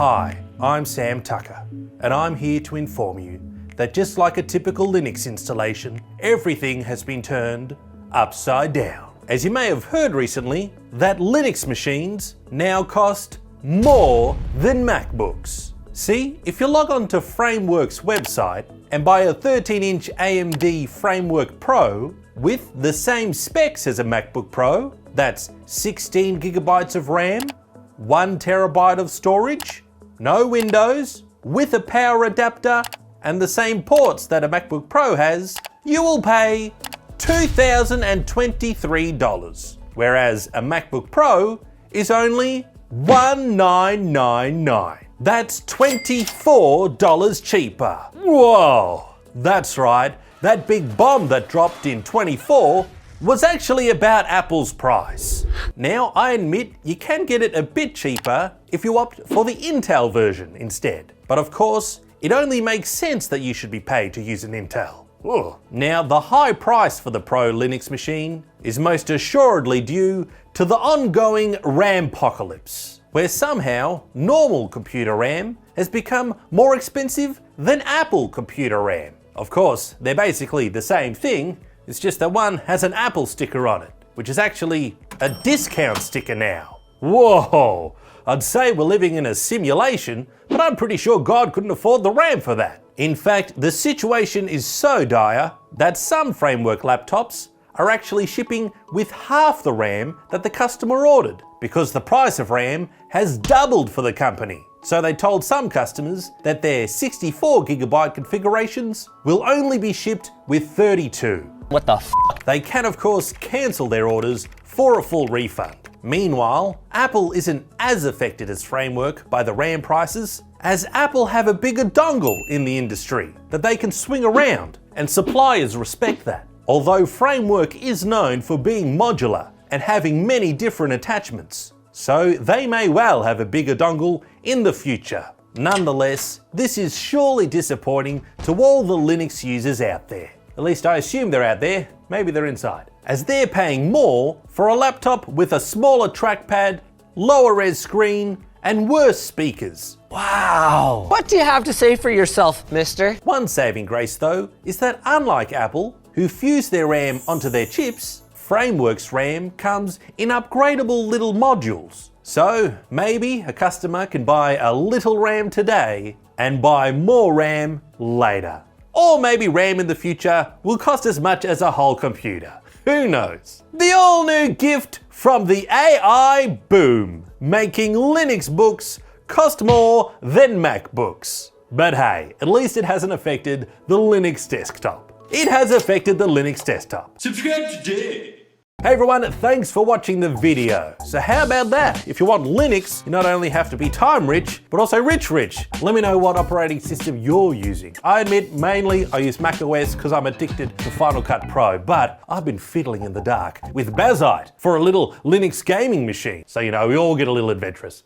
Hi, I'm Sam Tucker, and I'm here to inform you that just like a typical Linux installation, everything has been turned upside down. As you may have heard recently, that Linux machines now cost more than MacBooks. See, if you log on to Framework's website and buy a 13-inch AMD Framework Pro with the same specs as a MacBook Pro, that's 16 gigabytes of RAM, 1 terabyte of storage, no Windows, with a power adapter and the same ports that a MacBook Pro has, you will pay $2,023, whereas a MacBook Pro is only $1,999. That's $24 cheaper. Whoa! That's right, that big bomb that dropped in 24 was actually about Apple's price. Now, I admit you can get it a bit cheaper if you opt for the Intel version instead. But of course, it only makes sense that you should be paid to use an Intel. Ugh. Now, the high price for the Pro Linux machine is most assuredly due to the ongoing RAM-pocalypse, where somehow normal computer RAM has become more expensive than Apple computer RAM. Of course, they're basically the same thing, it's just that one has an Apple sticker on it, which is actually a discount sticker now. Whoa! I'd say we're living in a simulation, but I'm pretty sure God couldn't afford the RAM for that. In fact, the situation is so dire that some Framework laptops are actually shipping with half the RAM that the customer ordered, because the price of RAM has doubled for the company. So they told some customers that their 64 gigabyte configurations will only be shipped with 32. What the f***? They can of course cancel their orders for a full refund. Meanwhile, Apple isn't as affected as Framework by the RAM prices, as Apple have a bigger dongle in the industry that they can swing around, and suppliers respect that. Although Framework is known for being modular and having many different attachments, so they may well have a bigger dongle in the future. Nonetheless, this is surely disappointing to all the Linux users out there. At least I assume they're out there, maybe they're inside, as they're paying more for a laptop with a smaller trackpad, lower res screen, and worse speakers. Wow! What do you have to say for yourself, mister? One saving grace though is that unlike Apple, who fuse their RAM onto their chips, Framework's RAM comes in upgradable little modules. So maybe a customer can buy a little RAM today and buy more RAM later. Or maybe RAM in the future will cost as much as a whole computer. Who knows? The all-new gift from the AI boom, making Linux books cost more than MacBooks. But hey, at least it hasn't affected the Linux desktop. It has affected the Linux desktop. Subscribe today! Hey everyone, thanks for watching the video. So how about that? If you want Linux, you not only have to be time rich, but also rich. Let me know what operating system you're using. I admit, mainly I use macOS because I'm addicted to Final Cut Pro, but I've been fiddling in the dark with Bazite for a little Linux gaming machine. So you know, we all get a little adventurous.